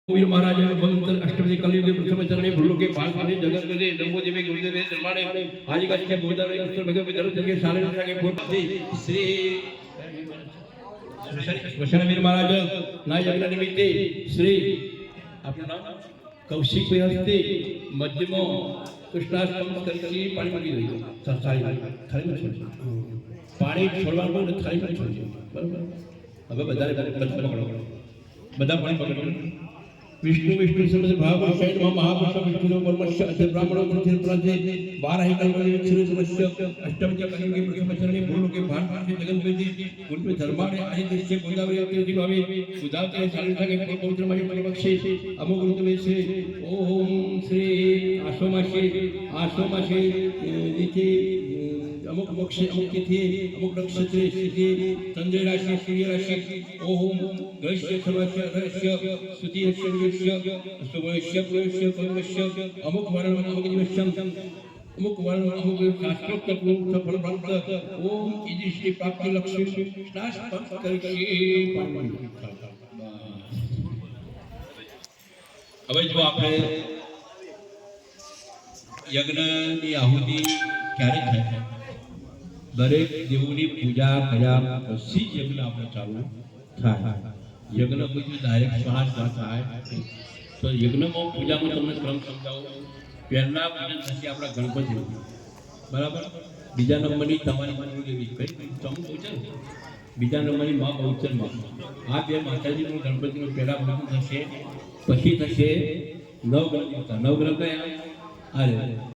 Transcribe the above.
वीर महाराज भगवंत अष्टपदी कलियुग प्रथम चरणे भूलो के पाल पाने जगत के नमो देवी गुरुदेव निर्माणे आज का के बोधर कृष्ण भगवान दरद के साले के पूर्ति श्री वैष्णवीर महाराज ना यज्ञ निमित्ते श्री अपना नाम कौशिक व्यवस्थे मध्यमो कृष्णाष्टम करके पानी मांगी रही सारी थाली में पानी छोड़વાનું ને થાળી માં છોડજો બરાબર હવે બધા બધા પાણી પકડો विष्णु विष्णु समझ भाव शैन महापुरुष विष्णु परमश्य अथ ब्राह्मणो मंदिर प्राजे 12 ही कल्पने क्षीर समस्य अष्टम के कलियुगे प्रथम चरणे भूलो के भान से जगत वेदी उनपे धर्माने आदि दृश्य गोदावरी अवती भावे उदावते सालिता के पवित्र मणि परिपक्षे अमुक रूप से ओम श्री आशोमाशे नीचे अमुक मोक्ष अमुक तिथि अमुक नक्षत्र तिथि संजय राशि सूर्य राशि ओम गैश्य सर्वस्य रहस्य स्तुति यस्य सुवैश्य प्रवैश्य कर्मस्य अमुक वर्ण अमुक दिवसम अमुक वर्ण अमुक शास्त्रोक्त पूर्ण फल प्राप्त ओम इति श्री प्राप्ति लक्ष्य स्नाश करके હવે જો આપણે યજ્ઞની આહુતિ ક્યારે થાય દરેક દેવોની પૂજા કર્યા પછી યજ્ઞ આપણે ચાલુ થાય યજ્ઞ કોઈ ડાયરેક્ટ શ્વાસમાં થાય તો યજ્ઞમાં પૂજામાં તમને ક્રમ સમજાવું પહેલા પૂજન થશે આપણા ગણપતિ બરાબર બીજા નંબરની તમારી માની દેવી કઈ ચમુ પૂજન બીજા નંબરની મા બહુચર માં આ બે માતાજીનું ગણપતિનું પહેલા પૂજન થશે પછી થશે નવગ્રહ કયા અરે